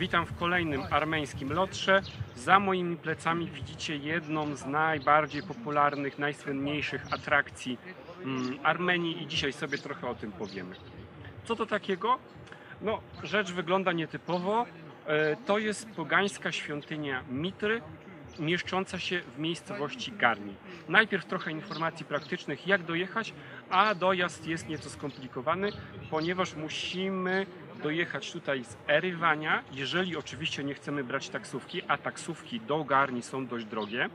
Witam w kolejnym armeńskim lotrze. Za moimi plecami widzicie jedną z najbardziej popularnych, najsłynniejszych atrakcji Armenii i dzisiaj sobie trochę o tym powiemy. Co to takiego? No, rzecz wygląda nietypowo. To jest pogańska świątynia Mitry, mieszcząca się w miejscowości Garni. Najpierw trochę informacji praktycznych, jak dojechać, a dojazd jest nieco skomplikowany, ponieważ musimy dojechać tutaj z Erywania, jeżeli oczywiście nie chcemy brać taksówki, a taksówki do Garni są dość drogie,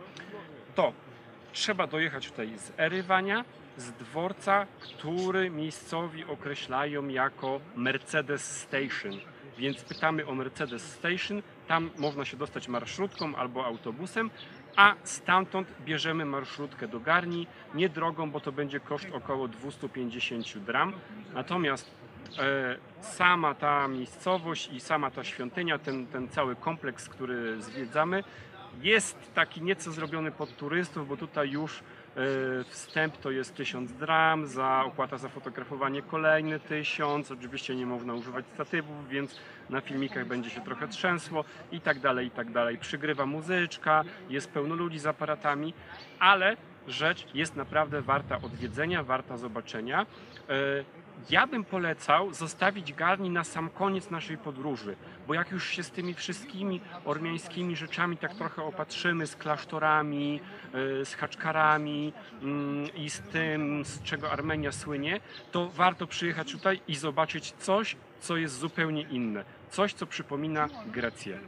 to trzeba dojechać tutaj z Erywania, z dworca, który miejscowi określają jako Mercedes Station. Więc pytamy o Mercedes Station, tam można się dostać marszrutką albo autobusem, a stamtąd bierzemy marszrutkę do Garni, nie drogą, bo to będzie koszt około 250 dram. Natomiast sama ta miejscowość i sama ta świątynia, ten cały kompleks, który zwiedzamy, jest taki nieco zrobiony pod turystów, bo tutaj już wstęp to jest 1000 dram, opłata za fotografowanie kolejny 1000, oczywiście nie można używać statywów, więc na filmikach będzie się trochę trzęsło i tak dalej, i tak dalej. Przygrywa muzyczka, jest pełno ludzi z aparatami, ale rzecz jest naprawdę warta odwiedzenia, warta zobaczenia. Ja bym polecał zostawić Garni na sam koniec naszej podróży, bo jak już się z tymi wszystkimi ormiańskimi rzeczami tak trochę opatrzymy, z klasztorami, z haczkarami i z tym, z czego Armenia słynie, to warto przyjechać tutaj i zobaczyć coś, co jest zupełnie inne. Coś, co przypomina Grecję.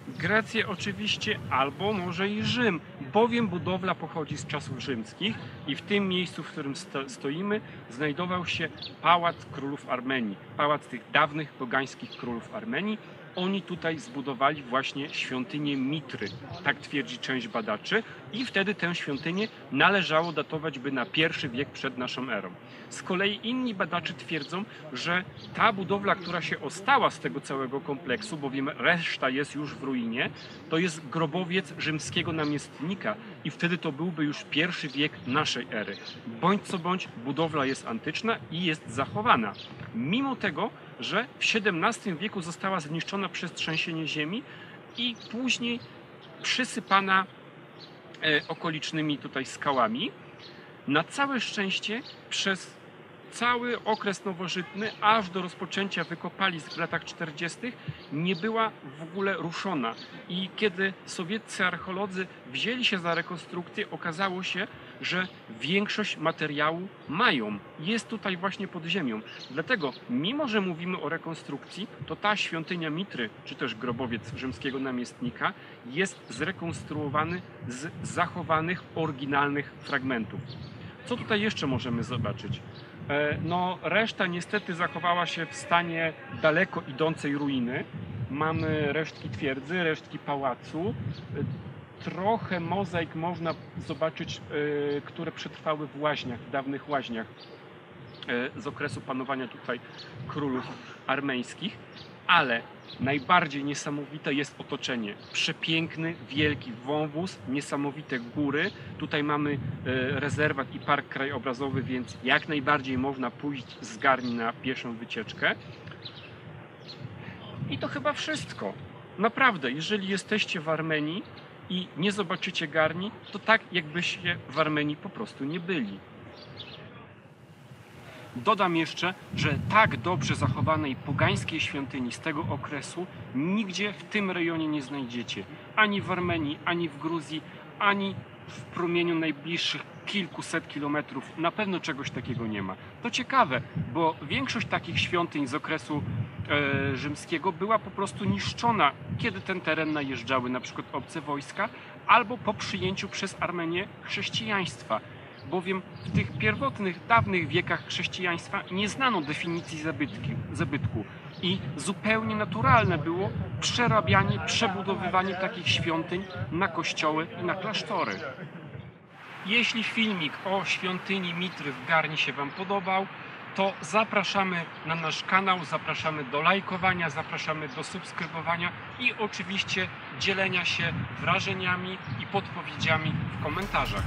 Grecję oczywiście, albo może i Rzym, bowiem budowla pochodzi z czasów rzymskich i w tym miejscu, w którym stoimy, znajdował się Pałac Królów Armenii, pałac tych dawnych pogańskich królów Armenii. Oni tutaj zbudowali właśnie świątynię Mitry, tak twierdzi część badaczy, i wtedy tę świątynię należało datować by na I wiek przed naszą erą. Z kolei inni badacze twierdzą, że ta budowla, która się ostała z tego całego kompleksu, bowiem reszta jest już w ruinie, to jest grobowiec rzymskiego namiestnika i wtedy to byłby już I wiek naszej ery. Bądź co bądź, budowla jest antyczna i jest zachowana. Mimo tego, że w XVII wieku została zniszczona przez trzęsienie ziemi i później przysypana okolicznymi tutaj skałami. Na całe szczęście przez cały okres nowożytny, aż do rozpoczęcia wykopalisk w latach 40. nie była w ogóle ruszona. I kiedy sowieccy archeolodzy wzięli się za rekonstrukcję, okazało się, że większość materiału mają. Jest tutaj właśnie pod ziemią. Dlatego, mimo że mówimy o rekonstrukcji, to ta świątynia Mitry, czy też grobowiec rzymskiego namiestnika, jest zrekonstruowany z zachowanych, oryginalnych fragmentów. Co tutaj jeszcze możemy zobaczyć? No, reszta niestety zachowała się w stanie daleko idącej ruiny. Mamy resztki twierdzy, resztki pałacu. Trochę mozaik można zobaczyć, które przetrwały w łaźniach, w dawnych łaźniach z okresu panowania tutaj królów armeńskich, ale najbardziej niesamowite jest otoczenie. Przepiękny, wielki wąwóz, niesamowite góry. Tutaj mamy rezerwat i park krajobrazowy, więc jak najbardziej można pójść z Garni na pieszą wycieczkę. I to chyba wszystko. Naprawdę, jeżeli jesteście w Armenii i nie zobaczycie Garni, to tak jakbyście w Armenii po prostu nie byli. Dodam jeszcze, że tak dobrze zachowanej pogańskiej świątyni z tego okresu nigdzie w tym rejonie nie znajdziecie. Ani w Armenii, ani w Gruzji, ani w promieniu najbliższych kilkuset kilometrów. Na pewno czegoś takiego nie ma. To ciekawe, bo większość takich świątyń z okresu rzymskiego była po prostu niszczona, kiedy ten teren najeżdżały na przykład obce wojska, albo po przyjęciu przez Armenię chrześcijaństwa. Bowiem w tych pierwotnych, dawnych wiekach chrześcijaństwa nie znano definicji zabytku i zupełnie naturalne było przerabianie, przebudowywanie takich świątyń na kościoły i na klasztory. Jeśli filmik o świątyni Mitry w Garni się Wam podobał, to zapraszamy na nasz kanał, zapraszamy do lajkowania, zapraszamy do subskrybowania i oczywiście dzielenia się wrażeniami i podpowiedziami w komentarzach.